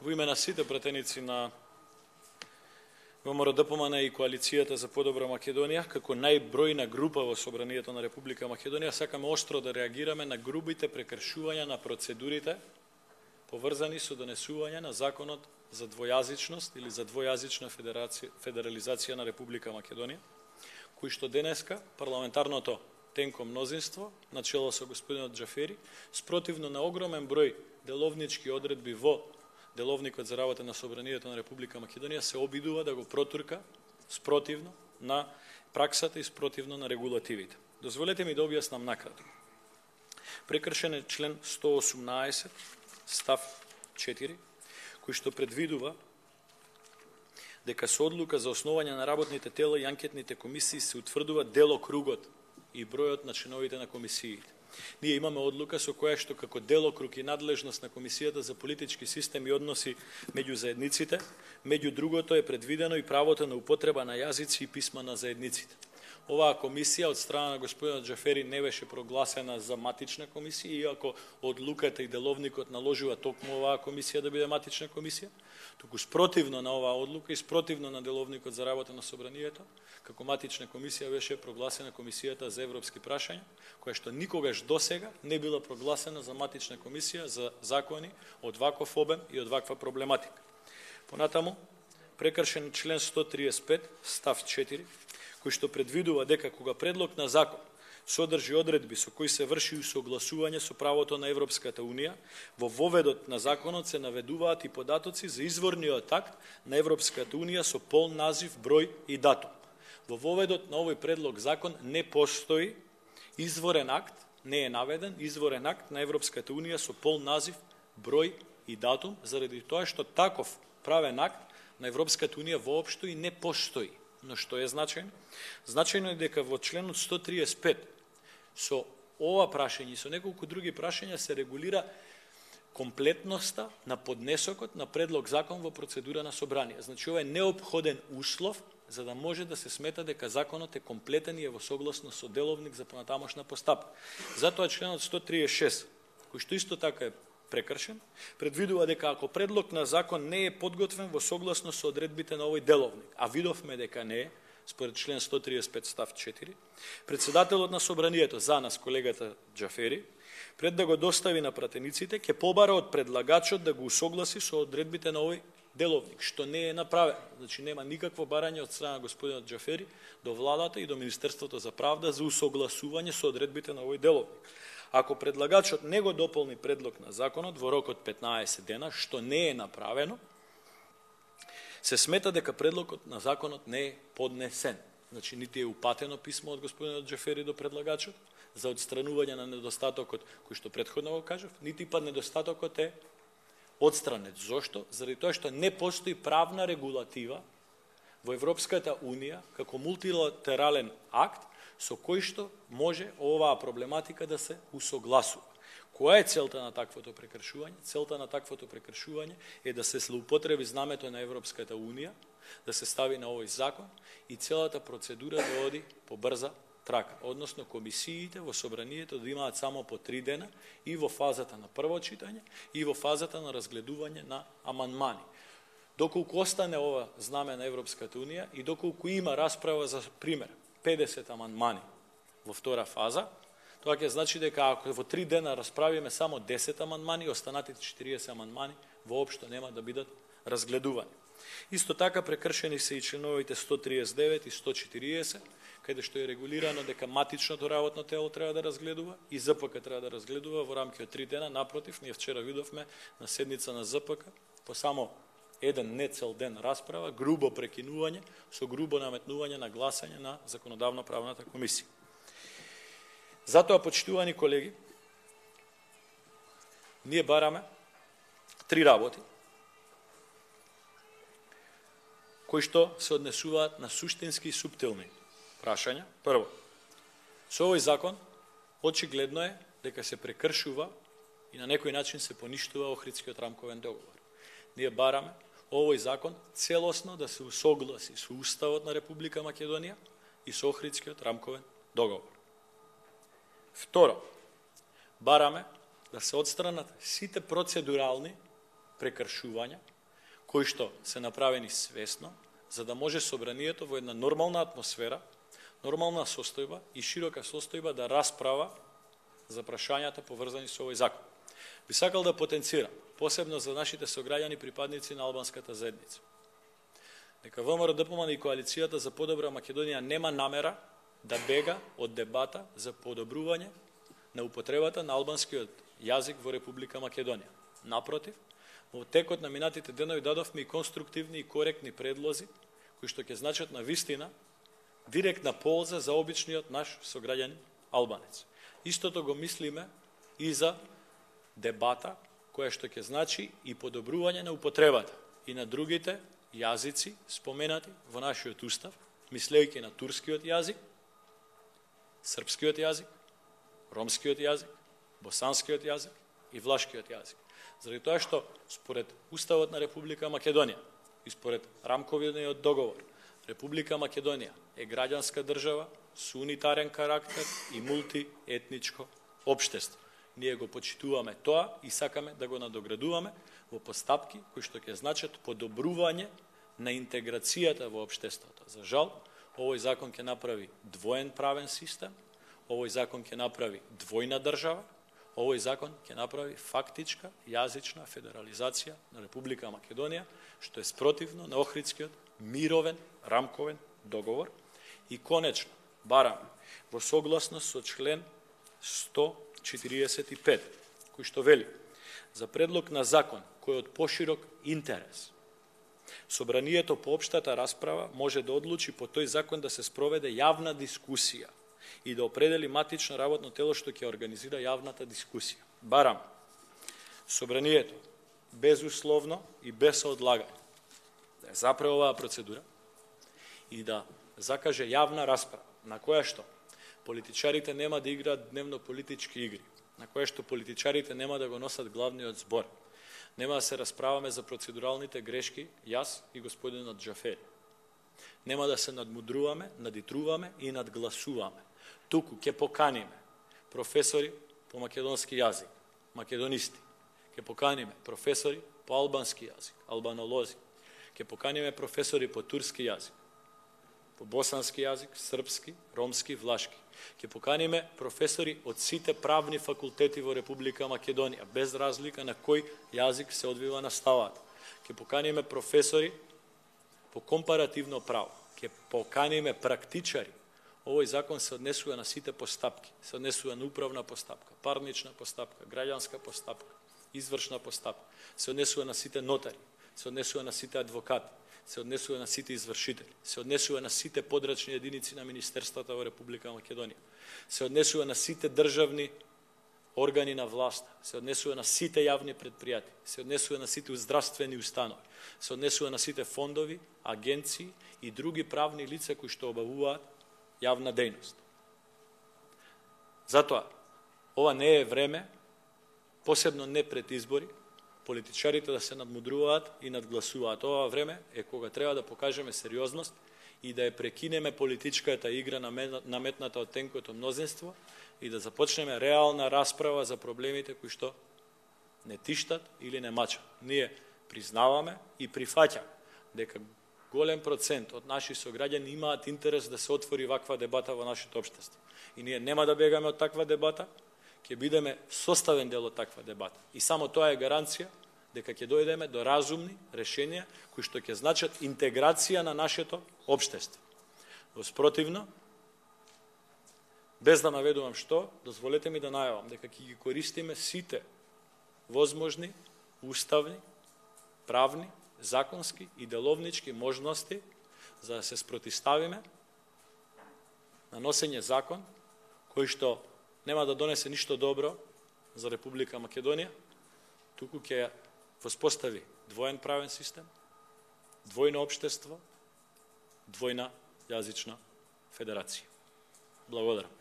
Во име на сите пратеници на ВМРО-ДПМН и Коалицијата за подобра Македонија, како најбројна група во Собранието на Република Македонија, сакаме оштро да реагираме на грубите прекршувања на процедурите поврзани со донесување на законот за двојазичност или за двојазична федерализација на Република Македонија, кој што денеска парламентарното тенко мнозинство, начело со господинот Џафери, спротивно на огромен број деловнички одредби во Деловникот за работа на Собранието на Република Македонија, се обидува да го протурка спротивно на праксата и спротивно на регулативите. Дозволете ми да објаснам накратко. Прекршен е член 118 став 4, кој што предвидува дека со одлука за основање на работните тела и анкетните комисии се утврдува делокругот и бројот на членовите на комисиите. Ние имаме одлука со која што како делокруг и надлежност на Комисијата за политички систем и односи меѓу заедниците, меѓу другото е предвидено и правото на употреба на јазици и писма на заедниците. Оваа комисија од страна на господинот Џафери не беше прогласена за матична комисија, иако одлуката и деловникот наложува токму оваа комисија да биде матична комисија, туку спротивно на оваа одлука и спротивно на деловникот за работа на Собранието, како матична комисија беше прогласена Комисијата за европски прашања, која што никогаш досега не била прогласена за матична комисија за закони од ваков обем и од ваква проблематика. Понатаму, прекршен член 135 став 4, кој што предвидува дека кога предлог на закон содржи одредби со кои се врши усогласување со правото на Европската Унија, во воведот на законот се наведуваат и податоци за изворниот акт на Европската Унија со пол назив, број и датум. Во воведот на овој предлог закон не постои изворен акт, не е наведен изворен акт на Европската Унија со пол назив, број и датум, заради тоа што таков правен акт на Европската Унија воопшто и не постои. Но што е значајно? Значајно е дека во членот 135 со ова прашање и со неколку други прашања се регулира комплетноста на поднесокот на предлог закон во процедура на собрание. Значи, ова е неопходен услов за да може да се смета дека законот е комплетен и е во согласност со деловник за понатамошна постапка. Затоа членот 136, кој што исто така е прекршен, предвидува дека ако предлог на закон не е подготвен во согласност со одредбите на овој деловник, а видовме дека не е, според член 135 став 4, председателот на собранието, за нас колегата Џафери, пред да го достави на пратениците, ќе побара од предлагачот да го усогласи со одредбите на овој деловник, што не е направено. Значи нема никакво барање од страна господинот Џафери до владата и до Министерството за правда за усогласување со одредбите на овој деловник. Ако предлагачот не го дополни предлог на законот во рок од 15 дена, што не е направено, се смета дека предлогот на законот не е поднесен. Значи, нити е упатено писмо од господинот Џафери до предлагачот за отстранување на недостатокот кој што претходно го кажав, нити па недостатокот е отстранет. Зошто? Заради тоа што не постои правна регулатива во Европската Унија како мултилатерален акт со кој што може оваа проблематика да се усогласува. Која е целта на таквото прекршување? Целта на таквото прекршување е да се злоупотреби знамето на Европската Унија, да се стави на овој закон и целата процедура да оди по брза трака, односно комисиите во собранието да имаат само по 3 дена и во фазата на прво читање и во фазата на разгледување на амандмани. Доколку остане ова знаме на Европската Унија и доколку има расправа за пример 50 амандмани во втора фаза, тоа ќе значи дека ако во 3 дена расправиме само 10 амандмани, останатите 40 амандмани воопшто нема да бидат разгледувани. Исто така прекршени се и членовите 139 и 140, каде што е регулирано дека матичното работно тело треба да разгледува и ЗПК треба да разгледува во рамки од 3 дена. Напротив, ние вчера видовме на седница на ЗПК по само еден нецел ден расправа, грубо прекинување со грубо наметнување на гласање на законодавно-правната комисија. Затоа, почитувани колеги, ние бараме 3 работи кои што се однесуваат на суштински и суптилни прашања. Прво, со овој закон очигледно е дека се прекршува и на некој начин се поништува Охридскиот рамковен договор. Ние бараме овој закон целосно да се усогласи со Уставот на Република Македонија и со Охридскиот рамковен договор. Второ, бараме да се отстранат сите процедурални прекршувања, кои што се направени свесно, за да може собранието во една нормална атмосфера, нормална состојба и широка состојба да расправа за прашањата поврзани со овој закон. Би сакал да потенцирам, посебно за нашите сограѓани припадници на албанската заедница, дека ВМРО-ДПМН и Коалицијата за подобра Македонија нема намера да бега од дебата за подобрување на употребата на албанскиот јазик во Република Македонија. Напротив, во текот на минатите денови дадовме и конструктивни и коректни предлози, кои што ќе значат на вистина директна полза за обичниот наш сограѓанин албанец. Истото го мислиме и за дебата, која што ќе значи и подобрување на употребата и на другите јазици споменати во нашиот устав, мислејќи на турскиот јазик, српскиот јазик, ромскиот јазик, босанскиот јазик и влашкиот јазик. Заради тоа што според Уставот на Република Македонија и според рамковиот договор, Република Македонија е граѓанска држава со унитарен карактер и мултиетничко општество. Ние го почитуваме тоа и сакаме да го надоградуваме во постапки кои што ќе значат подобрување на интеграцијата во општеството. За жал, овој закон ќе направи двоен правен систем, овој закон ќе направи двојна држава, овој закон ќе направи фактичка јазична федерализација на Република Македонија, што е спротивно на Охридскиот мировен рамковен договор. И конечно, бараме во согласност со член 145, кој што вели за предлог на закон кој од поширок интерес собранието по општата расправа може да одлучи по тој закон да се спроведе јавна дискусија и да определи матично работно тело што ќе организира јавната дискусија. Барам собранието безусловно и без одлагање да ја запре оваа процедура и да закаже јавна расправа на која што политичарите нема да играат дневно политички игри, на која што политичарите нема да го носат главниот збор. Нема да се расправаме за процедуралните грешки, јас и господинот Џафери. Нема да се надмудруваме, надитруваме и надгласуваме. Туку ќе поканиме професори по македонски јазик, македонисти. Ќе поканиме професори по албански јазик, албанолози. Ќе поканиме професори по турски јазик, по босански јазик, српски, ромски, влашки. Ќе поканиме професори од сите правни факултети во Република Македонија, без разлика на кој јазик се одвива наставата. Ќе поканиме професори по компаративно право. Ќе поканиме практичари. Овој закон се однесува на сите постапки. Се однесува на управна постапка, парнична постапка, граѓанска постапка, извршна постапка. Се однесува на сите нотари. Се однесува на сите адвокати. Се однесува на сите извршители, се однесува на сите подрачни единици на министерствата во Република Македонија, се однесува на сите државни органи на власта, се однесува на сите јавни предпријатии, се однесува на сите здравствени установи, се однесува на сите фондови, агенции и други правни лица кои што обавуваат јавна дејност. Затоа, ова не е време, посебно не пред избори, политичарите да се надмудруваат и надгласуваат. Ова време е кога треба да покажеме сериозност и да ја прекинеме политичката игра наметната од тенкото мнозинство и да започнеме реална расправа за проблемите кои што не тиштат или не мачат. Ние признаваме и прифаќаме дека голем процент од наши сограѓани имаат интерес да се отвори ваква дебата во нашето општество. И ние нема да бегаме од таква дебата, ќе бидеме составен дел од таква дебата. И само тоа е гаранција дека ќе дојдеме до разумни решенија кои што ќе значат интеграција на нашето општество. Во спротивно, без да наведувам што, дозволете ми да најавам дека ќе ги користиме сите возможни, уставни, правни, законски и деловнички можности за да се спротиставиме на носење закон кој што нема да донесе ништо добро за Република Македонија, туку ќе воспостави двоен правен систем, двојно општество, двојна јазична федерација. Благодарам.